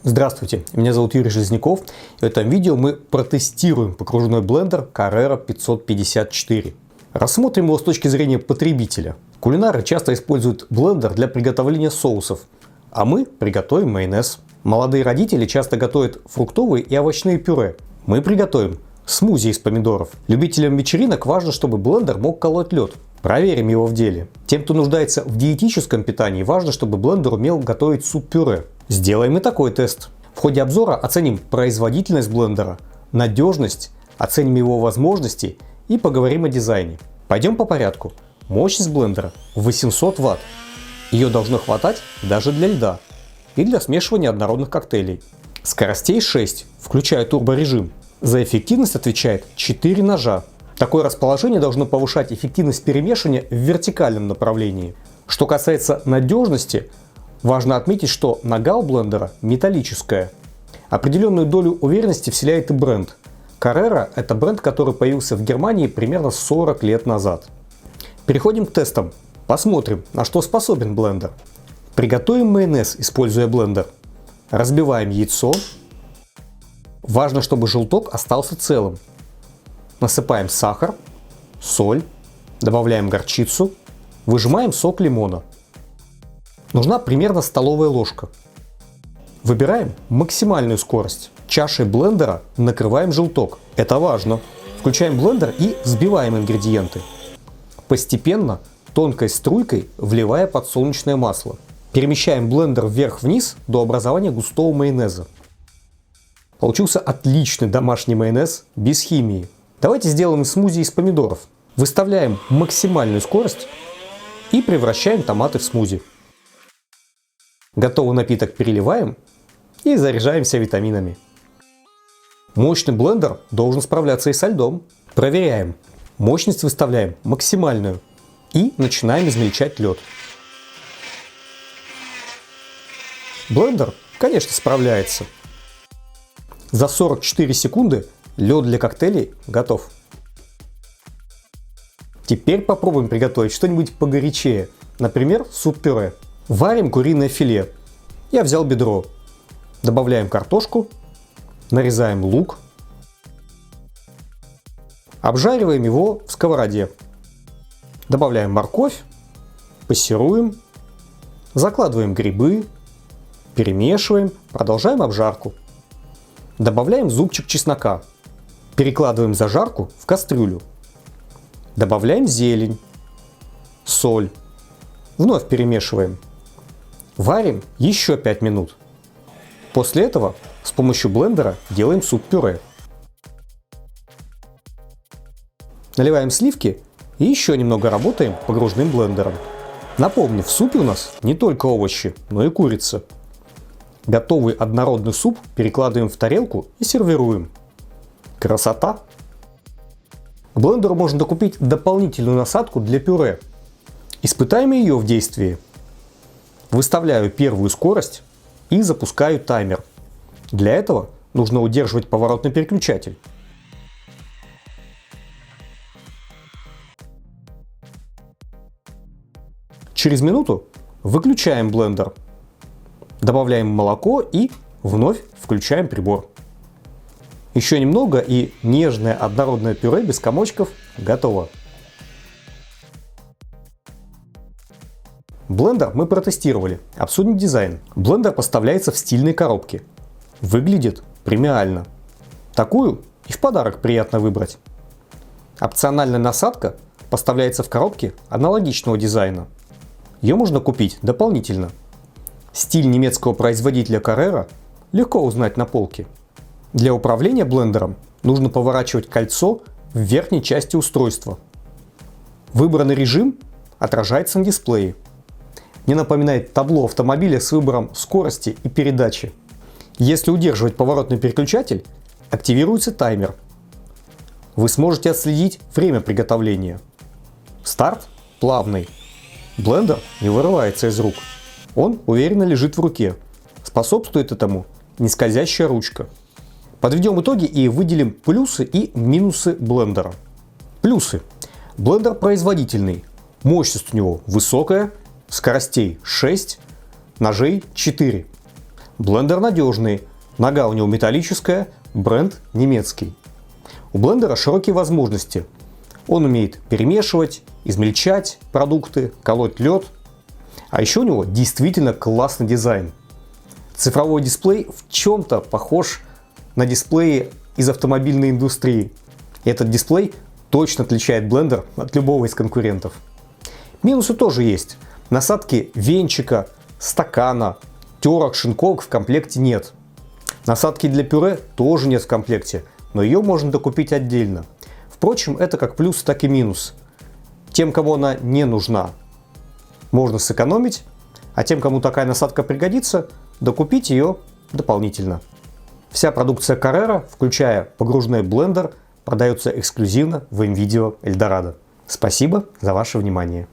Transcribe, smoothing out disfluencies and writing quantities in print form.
Здравствуйте, меня зовут Юрий Железняков, и в этом видео мы протестируем погружной блендер Carrera 554. Рассмотрим его с точки зрения потребителя. Кулинары часто используют блендер для приготовления соусов, а мы приготовим майонез. Молодые родители часто готовят фруктовые и овощные пюре. Мы приготовим смузи из помидоров. Любителям вечеринок важно, чтобы блендер мог колоть лед. Проверим его в деле. Тем, кто нуждается в диетическом питании, важно, чтобы блендер умел готовить суп-пюре. Сделаем и такой тест. В ходе обзора оценим производительность блендера, надежность, оценим его возможности и поговорим о дизайне. Пойдем по порядку. Мощность блендера 800 Вт. Ее должно хватать даже для льда и для смешивания однородных коктейлей. Скоростей 6, включая турборежим. За эффективность отвечает 4 ножа. Такое расположение должно повышать эффективность перемешивания в вертикальном направлении. Что касается надежности, важно отметить, что нога у блендера металлическая. Определенную долю уверенности вселяет и бренд. Carrera – это бренд, который появился в Германии примерно 40 лет назад. Переходим к тестам. Посмотрим, на что способен блендер. Приготовим майонез, используя блендер. Разбиваем яйцо. Важно, чтобы желток остался целым. Насыпаем сахар, соль, добавляем горчицу, выжимаем сок лимона. Нужна примерно столовая ложка. Выбираем максимальную скорость. Чашей блендера накрываем желток. Это важно. Включаем блендер и взбиваем ингредиенты. Постепенно, тонкой струйкой вливая подсолнечное масло. Перемещаем блендер вверх-вниз до образования густого майонеза. Получился отличный домашний майонез без химии. Давайте сделаем смузи из помидоров. Выставляем максимальную скорость и превращаем томаты в смузи. Готовый напиток переливаем и заряжаемся витаминами. Мощный блендер должен справляться и со льдом. Проверяем. Мощность выставляем максимальную и начинаем измельчать лед. Блендер, конечно, справляется. За 44 секунды лед для коктейлей готов. Теперь попробуем приготовить что-нибудь погорячее. Например, суп-пюре. Варим куриное филе. Я взял бедро. Добавляем картошку. Нарезаем лук. Обжариваем его в сковороде. Добавляем морковь. Пассеруем. Закладываем грибы. Перемешиваем. Продолжаем обжарку. Добавляем зубчик чеснока. Перекладываем зажарку в кастрюлю. Добавляем зелень. Соль. Вновь перемешиваем. Варим еще 5 минут. После этого с помощью блендера делаем суп-пюре. Наливаем сливки и еще немного работаем погружным блендером. Напомню, в супе у нас не только овощи, но и курица. Готовый однородный суп перекладываем в тарелку и сервируем. Красота! К блендеру можно докупить дополнительную насадку для пюре. Испытаем ее в действии. Выставляю первую скорость и запускаю таймер. Для этого нужно удерживать поворотный переключатель. Через минуту выключаем блендер. Добавляем молоко и вновь включаем прибор. Еще немного и нежное однородное пюре без комочков готово. Блендер мы протестировали. Обсудим дизайн. Блендер поставляется в стильной коробке. Выглядит премиально. Такую и в подарок приятно выбрать. Опциональная насадка поставляется в коробке аналогичного дизайна. Ее можно купить дополнительно. Стиль немецкого производителя Carrera легко узнать на полке. Для управления блендером нужно поворачивать кольцо в верхней части устройства. Выбранный режим отражается на дисплее. Не напоминает табло автомобиля с выбором скорости и передачи. Если удерживать поворотный переключатель, активируется таймер. Вы сможете отследить время приготовления. Старт плавный. Блендер не вырывается из рук. Он уверенно лежит в руке. Способствует этому нескользящая ручка. Подведем итоги и выделим плюсы и минусы блендера. Плюсы. Блендер производительный. Мощность у него высокая. Скоростей 6, ножей 4. Блендер надежный, нога у него металлическая, бренд немецкий. У блендера широкие возможности. Он умеет перемешивать, измельчать продукты, колоть лед. А еще у него действительно классный дизайн. Цифровой дисплей в чем-то похож на дисплеи из автомобильной индустрии. И этот дисплей точно отличает блендер от любого из конкурентов. Минусы тоже есть. Насадки венчика, стакана, терок, шинковок в комплекте нет. Насадки для пюре тоже нет в комплекте, но ее можно докупить отдельно. Впрочем, это как плюс, так и минус. Тем, кому она не нужна, можно сэкономить, а тем, кому такая насадка пригодится, докупить ее дополнительно. Вся продукция Carrera, включая погружной блендер, продается эксклюзивно в МВидео Эльдорадо. Спасибо за ваше внимание.